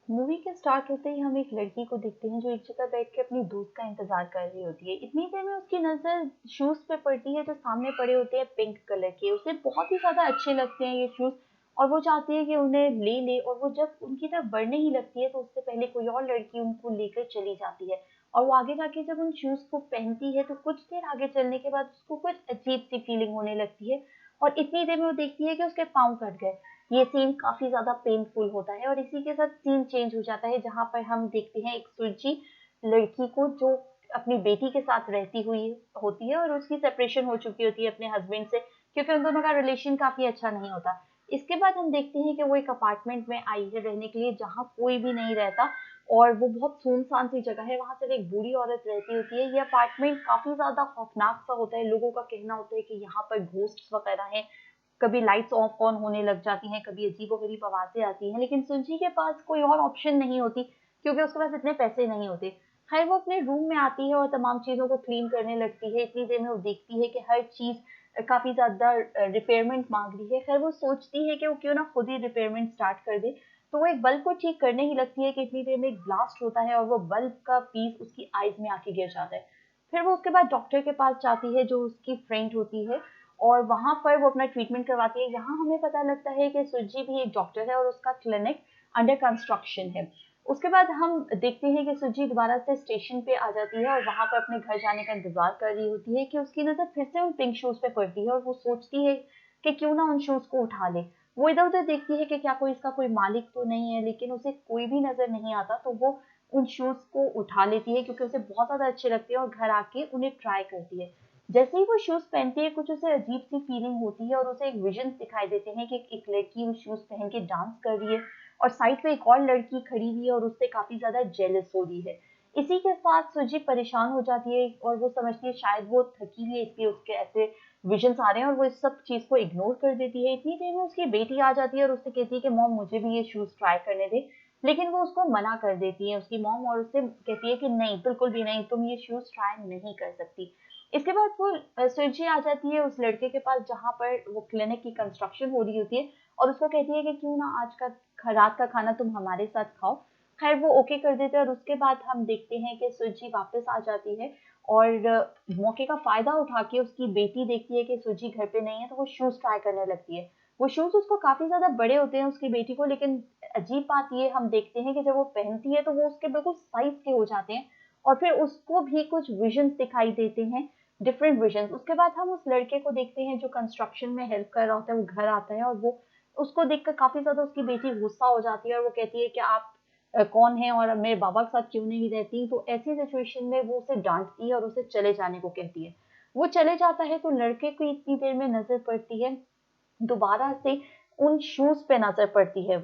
Movie के start होते ही हम एक लड़की को देखते हैं जो एक जगह बैठ के अपनी दोस्त का इंतजार कर रही होती है। इतनी देर में उसकी नजर शूज पे पड़ती है जो सामने पड़े होते हैं पिंक कलर के। उसे बहुत ही ज्यादा अच्छे लगते हैं ये शूज और वो चाहती है कि उन्हें ले ले, और वो जब उनकी तरफ बढ़ने ही लगती है तो उससे पहले कोई और लड़की उनको लेकर चली जाती है। और वो आगे जाके जब उन शूज को पहनती है तो कुछ देर आगे चलने के बाद उसको कुछ अजीब सी फीलिंग होने लगती है, और इतनी देर में वो देखती है कि उसके पाँव कट गए। ये सीन काफी ज्यादा पेनफुल होता है और इसी के साथ सीन चेंज हो जाता है जहां पर हम देखते हैं एक सुरजी लड़की को जो अपनी बेटी के साथ रहती हुई होती है और उसकी सेपरेशन हो चुकी होती है अपने हस्बैंड से, क्योंकि उन दोनों का रिलेशन काफी अच्छा नहीं होता। इसके बाद हम देखते हैं कि वो एक अपार्टमेंट में आई है रहने के लिए जहाँ कोई भी नहीं रहता, और वो बहुत सुनसान सी जगह है, वहां सिर्फ एक बूढ़ी औरत रहती होती है। ये अपार्टमेंट काफी ज्यादा खौफनाक सा होता है, लोगों का कहना होता है कि यहाँ पर घोस्ट वगैरह हैं, कभी लाइट्स ऑफ ऑन होने लग जाती हैं, कभी अजीबोगरीब आवाजें आती हैं, लेकिन सुंची के पास कोई और ऑप्शन नहीं होती क्योंकि उसके पास इतने पैसे नहीं होते। खैर वो अपने रूम में आती है और तमाम चीजों को क्लीन करने लगती है। इतनी देर में वो देखती है कि हर चीज काफी ज्यादा रिपेयरमेंट मांग रही है। खैर वो सोचती है कि वो क्यों ना खुद ही रिपेयरमेंट स्टार्ट कर दे, तो वो एक बल्ब को ठीक करने ही लगती है कि इतनी देर में एक ब्लास्ट होता है और वो बल्ब का पीस उसकी आईज में आके गिर जाता है। फिर वो उसके बाद डॉक्टर के पास जाती है जो उसकी फ्रेंड होती है, और वहां पर वो अपना ट्रीटमेंट करवाती है। यहाँ हमें पता लगता है कि सुजी भी एक डॉक्टर है और उसका क्लिनिक अंडर कंस्ट्रक्शन है। उसके बाद हम देखते हैं कि सुजी दोबारा से स्टेशन पे आ जाती है और वहां पर अपने घर जाने का इंतजार कर रही होती है कि उसकी नजर फिर से उन पिंक शूज पे पड़ती है और वो सोचती है कि क्यों ना उन शूज को उठा ले। वो इधर उधर देखती है कि क्या कोई इसका कोई मालिक तो नहीं है, लेकिन उसे कोई भी नजर नहीं आता, तो वो उन शूज को उठा लेती है क्योंकि उसे बहुत ज्यादा अच्छे लगते हैं और घर आके उन्हें ट्राई करती है। जैसे ही वो शूज पहनती है कुछ उसे अजीब सी फीलिंग होती है और उसे एक विजन दिखाई देते हैं कि एक लड़की वो शूज पहन के डांस कर रही है और साइड पे एक और लड़की खड़ी हुई है और उससे काफी ज्यादा जेलस हो रही है। इसी के साथ सुजी परेशान हो जाती है और वो समझती है शायद वो थकी हुई है इसलिए उसके ऐसे विजन्स आ रहे हैं, और वो इस सब चीज को इग्नोर कर देती है। इतनी देर में उसकी बेटी आ जाती है और उससे कहती है कि मॉम मुझे भी ये शूज ट्राई करने दे, लेकिन वो उसको मना कर देती है उसकी मॉम, और उससे कहती है कि नहीं, बिल्कुल भी नहीं, तुम ये शूज ट्राई नहीं कर सकती। इसके बाद वो सुरजी आ जाती है उस लड़के के पास जहाँ पर वो क्लिनिक की कंस्ट्रक्शन हो रही होती है, और उसको कहती है कि क्यों ना आज का रात का खाना तुम हमारे साथ खाओ। खैर वो ओके कर देते हैं और उसके बाद हम देखते हैं कि सुरजी वापस आ जाती है और मौके का फायदा उठा के उसकी बेटी देखती है कि सुरजी घर पे नहीं है तो वो शूज ट्राई करने लगती है। वो शूज उसको काफी ज्यादा बड़े होते हैं उसकी बेटी को, लेकिन अजीब बात ये हम देखते हैं कि जब वो पहनती है तो वो उसके बिल्कुल साइज के हो जाते हैं, और फिर उसको भी कुछ विजन्स दिखाई देते हैं, डिफरेंट विजन्स। उसके बाद हम उस लड़के को देखते हैं जो कंस्ट्रक्शन में हेल्प कर रहा होता है, वो घर आता है और वो उसको देखकर काफी ज्यादा उसकी बेटी गुस्सा हो जाती है और वो कहती है कि आप कौन है और मेरे बाबा के साथ क्यों नहीं रहती। तो ऐसी सिचुएशन में वो उसे डांटती है और उसे चले जाने को कहती है। वो चले जाता है तो लड़के को इतनी देर में नजर पड़ती है दोबारा से उन शूज पे नजर पड़ती है।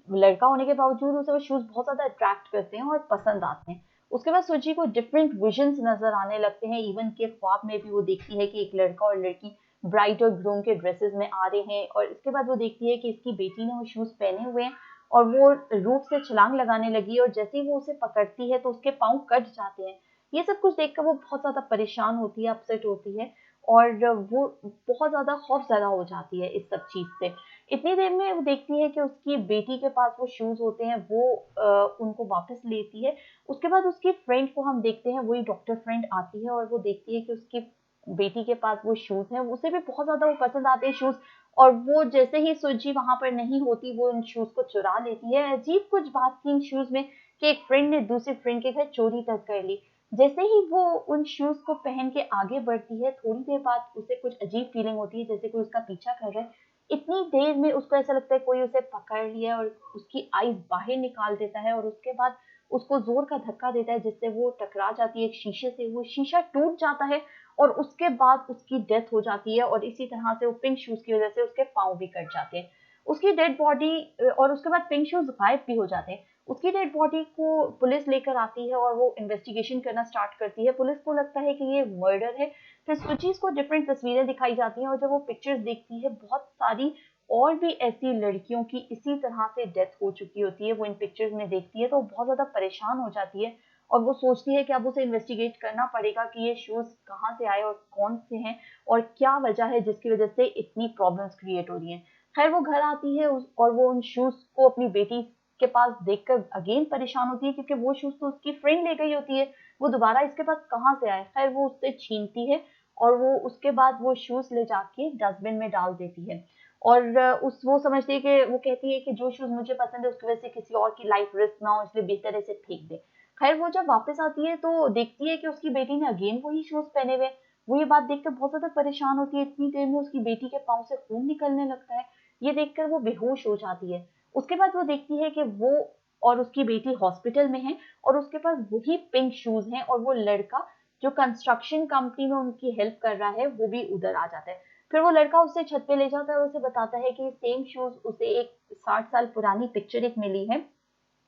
लड़का होने के बावजूद उसे वो शूज बहुत ज्यादा अट्रैक्ट करते हैं और पसंद आते हैं। उसके बाद सुजी को डिफरेंट विजन्स नजर आने लगते हैं, इवन के ख्वाब में भी वो देखती है कि एक लड़का और लड़की ब्राइड और ग्रूम के ड्रेसेस में आ रहे हैं, और इसके बाद वो देखती है कि इसकी बेटी ने वो शूज पहने हुए हैं और वो रूप से छलांग लगाने लगी, और जैसे ही वो उसे पकड़ती है तो उसके पाँव कट जाते हैं। ये सब कुछ देखकर वो बहुत ज्यादा परेशान होती है, अपसेट होती है, और वो बहुत ज़्यादा खौफ़ज़दा हो जाती है इस सब चीज़ से। इतनी देर में वो देखती है कि उसकी बेटी के पास वो शूज़ होते हैं, वो उनको वापस लेती है। उसके बाद उसकी फ्रेंड को हम देखते हैं, वही डॉक्टर फ्रेंड आती है और वो देखती है कि उसकी बेटी के पास वो शूज़ हैं, उसे भी बहुत ज़्यादा वो पसंद आते हैं शूज़, और वो जैसे ही सुजी वहाँ पर नहीं होती, वो उन शूज़ को चुरा लेती है। अजीब कुछ बात थी इन शूज़ में कि एक फ्रेंड ने दूसरी फ्रेंड के घर चोरी तक कर ली। जैसे ही वो उन शूज को पहन के आगे बढ़ती है, थोड़ी देर बाद उसे कुछ अजीब फीलिंग होती है जैसे कोई उसका पीछा कर रहा है। इतनी देर में उसको ऐसा लगता है कोई उसे पकड़ लिया और उसकी आईज बाहर निकाल देता है, और उसके बाद उसको जोर का धक्का देता है जिससे वो टकरा जाती है एक शीशे से। वो शीशा टूट जाता है और उसके बाद उसकी डेथ हो जाती है, और इसी तरह से वो पिंक शूज की वजह से उसके पाँव भी कट जाते हैं। उसकी डेड बॉडी, और उसके बाद पिंक शूज गायब भी हो जाते हैं। उसकी डेड बॉडी को पुलिस लेकर आती है और वो इन्वेस्टिगेशन करना स्टार्ट करती है। पुलिस को लगता है कि ये मर्डर है। फिर सुचीज को डिफरेंट तस्वीरें दिखाई जाती हैं, और जब वो पिक्चर्स देखती है बहुत सारी और भी ऐसी लड़कियों की इसी तरह से डेथ हो चुकी होती है, वो इन पिक्चर्स में देखती है तो बहुत ज्यादा परेशान हो जाती है, और वो सोचती है कि अब उसे इन्वेस्टिगेट करना पड़ेगा कि ये शूज कहाँ से आए और कौन से हैं और क्या वजह है जिसकी वजह से इतनी प्रॉब्लम्स क्रिएट हो रही हैं। खैर वो घर आती है और वो उन शूज को अपनी बेटी के पास देखकर अगेन परेशान होती है, क्योंकि वो शूज तो उसकी फ्रेंड ले गई होती है, वो दोबारा इसके पास कहाँ से आए। खैर वो उससे छीनती है और वो उसके बाद वो शूज ले जाके डस्टबिन में डाल देती है। और उस वो समझती है कि वो कहती है कि जो शूज मुझे पसंद है उसकी वजह से किसी और की लाइफ रिस्क ना हो, इसलिए बेहतर है इसे फेंक दे। खैर वो जब वापस आती है तो देखती है कि उसकी बेटी ने अगेन वही शूज पहने हुए। वो ये बात देखकर बहुत ज्यादा परेशान होती है। इतनी देर में उसकी बेटी के पाँव से खून निकलने लगता है। ये देखकर वो बेहोश हो जाती है। उसके बाद वो देखती है कि वो और उसकी बेटी हॉस्पिटल में है और उसके पास वही पिंक शूज हैं, और वो लड़का जो कंस्ट्रक्शन कंपनी में उनकी हेल्प कर रहा है वो भी उधर आ जाता है। फिर वो लड़का उसे छत पे ले जाता है और उसे बताता है कि सेम शूज उसे एक 60 साल पुरानी पिक्चर एक मिली है,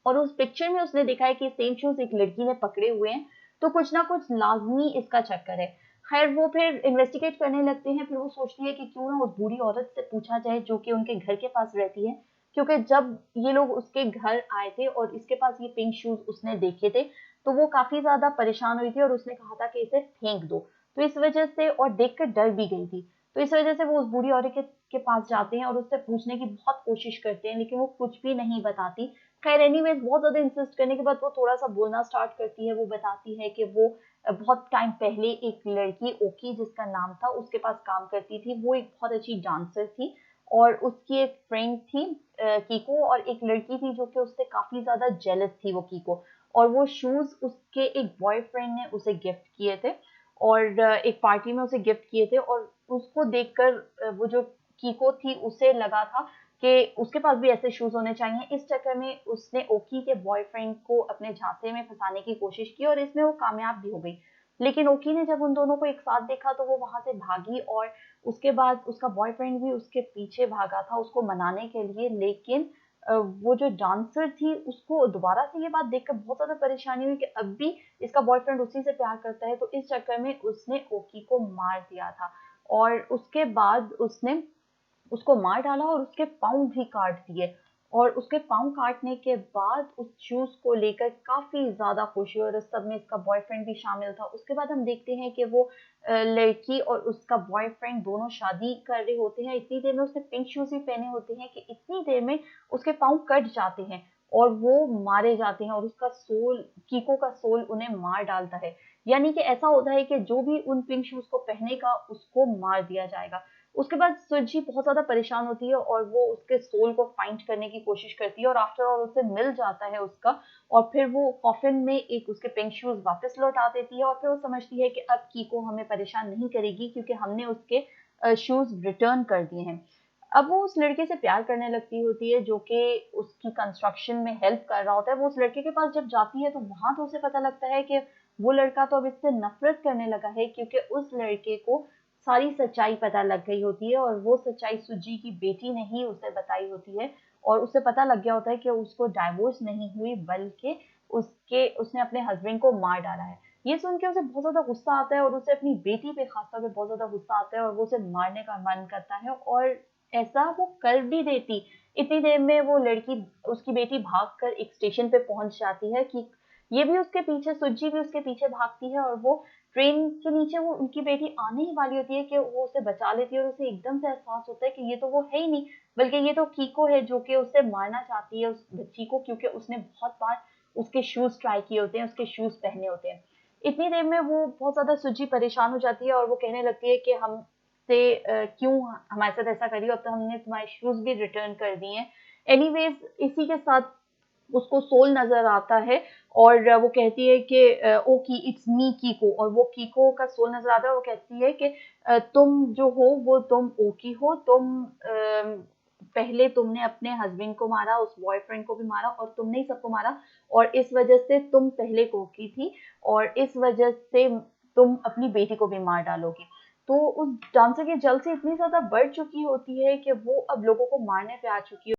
और उस पिक्चर में उसने देखा है कि सेम शूज एक लड़की ने पकड़े हुए हैं, तो कुछ ना कुछ लाजमी इसका चक्कर है। खैर वो फिर इन्वेस्टिगेट करने लगते हैं। फिर वो सोचती है कि क्यों ना उस बूढ़ी औरत से पूछा जाए जो कि उनके घर के पास रहती है, क्योंकि जब ये लोग उसके घर आए थे और इसके पास ये पिंक शूज उसने देखे थे तो वो काफी ज्यादा परेशान हुई थी और उसने कहा था कि इसे फेंक दो। तो इस वजह से, और देखकर डर भी गई थी, तो इस वजह से वो उस बूढ़ी औरत के पास जाते हैं और उससे पूछने की बहुत कोशिश करते हैं, लेकिन वो कुछ भी नहीं बताती। खैर एनीवेज बहुत ज्यादा इंसिस्ट करने के बाद वो थोड़ा सा बोलना स्टार्ट करती है। वो बताती है कि वो बहुत टाइम पहले एक लड़की ओकी जिसका नाम था उसके पास काम करती थी। वो एक बहुत अच्छी डांसर थी और उसकी एक फ्रेंड थी कीको, और एक लड़की थी जो कि उससे काफी ज्यादा जेलस थी वो कीको। और वो शूज उसके एक बॉयफ्रेंड ने उसे गिफ्ट किए थे और एक पार्टी में उसे गिफ्ट किए थे, और उसको देखकर वो जो कीको थी उसे लगा था कि उसके पास भी ऐसे शूज होने चाहिए। इस चक्कर में उसने ओकी के बॉयफ्रेंड को अपने झांसे में फंसाने की कोशिश की और इसमें वो कामयाब भी हो गई। लेकिन ओकी ने जब उन दोनों को एक साथ देखा तो वो वहां से भागी, और उसके बाद उसका बॉयफ्रेंड भी उसके पीछे भागा था उसको मनाने के लिए। लेकिन वो जो डांसर थी उसको दोबारा से ये बात देखकर बहुत ज्यादा परेशानी हुई कि अब भी इसका बॉयफ्रेंड उसी से प्यार करता है, तो इस चक्कर में उसने ओकी को मार दिया था। और उसके बाद उसने उसको मार डाला और उसके पाँव भी काट दिए। और उसके पाँव काटने के बाद उस शूज को लेकर काफी ज्यादा खुशी, और इस सब में इसका बॉयफ्रेंड भी शामिल था। उसके बाद हम देखते हैं कि वो लड़की और उसका बॉयफ्रेंड दोनों शादी कर रहे होते हैं। इतनी देर में उसने पिंक शूज भी पहने होते हैं कि इतनी देर में उसके पाँव कट जाते हैं और वो मारे जाते हैं, और उसका सोल, कीको का सोल उन्हें मार डालता है। यानी कि ऐसा होता है कि जो भी उन पिंक शूज को पहनेगा उसको मार दिया जाएगा। उसके बाद सुजी बहुत ज्यादा परेशान होती है और वो उसके सोल को फाइंड करने की कोशिश करती है, और आफ्टर ऑल उसे मिल जाता है उसका। और फिर वो कॉफिन में एक उसके पिंक शूज वापस लौटा देती है, और फिर वो समझती है कि अब कीको हमें परेशान नहीं करेगी क्योंकि हमने उसके शूज रिटर्न कर दिए हैं। अब वो उस लड़के से प्यार करने लगती होती है जो कि उसकी कंस्ट्रक्शन में हेल्प कर रहा होता है। वो उस लड़के के पास जब जाती है तो वहां तो उसे पता लगता है कि वो लड़का तो अब इससे नफरत करने लगा है, क्योंकि उस लड़के को सारी सच्चाई पता लग गई होती है, और वो सच्चाई सुजी की बेटी ने ही उसे बताई होती है। और उसे पता लग गया होता है कि उसको डाइवोर्स नहीं हुई, बल्कि उसने अपने हस्बैंड को मार डाला है। ये सुन के उसे बहुत ज्यादा गुस्सा आता है और उसे अपनी बेटी पे खासतौर पे बहुत ज्यादा गुस्सा आता है और वो उसे मारने का मन करता है, और ऐसा वो कर भी देती। इतनी देर में वो लड़की, उसकी बेटी भागकर एक स्टेशन पे पहुंच जाती है कि ये भी उसके पीछे, सुज्जी भी उसके पीछे भागती है, और वो ट्रेन के नीचे वो उनकी बेटी आने ही वाली होती है कि वो उसे बचा लेती है, और उसे एकदम से एहसास होता है कि ये तो वो है ही नहीं, बल्कि ये तो कीको है जो कि उसे मारना चाहती है उस बच्ची को, क्योंकि उसने बहुत बार उसके शूज ट्राई किए होते हैं, उसके शूज पहने होते हैं। इतनी देर में वो बहुत ज्यादा सुजी परेशान हो जाती है और वो कहने लगती है कि हमसे क्यों हमारे साथ ऐसा करी, अब तो हमने तुम्हारे शूज भी रिटर्न कर दिए हैं। एनीवेज इसी के साथ उसको सोल नजर आता है, और वो कहती है कि ओ की इट्स मी कीको, और वो कीको का सोल नजर आता है। वो कहती है कि तुम जो हो वो तुम ओकी हो, तुम पहले तुमने अपने हस्बैंड को मारा, उस बॉयफ्रेंड को भी मारा, और तुमने ही सबको मारा, और इस वजह से तुम पहले कोकी थी, और इस वजह से तुम अपनी बेटी को भी मार डालोगी। तो उस डांसर की जल्द से इतनी ज्यादा बढ़ चुकी होती है कि वो अब लोगों को मारने पे आ चुकी है।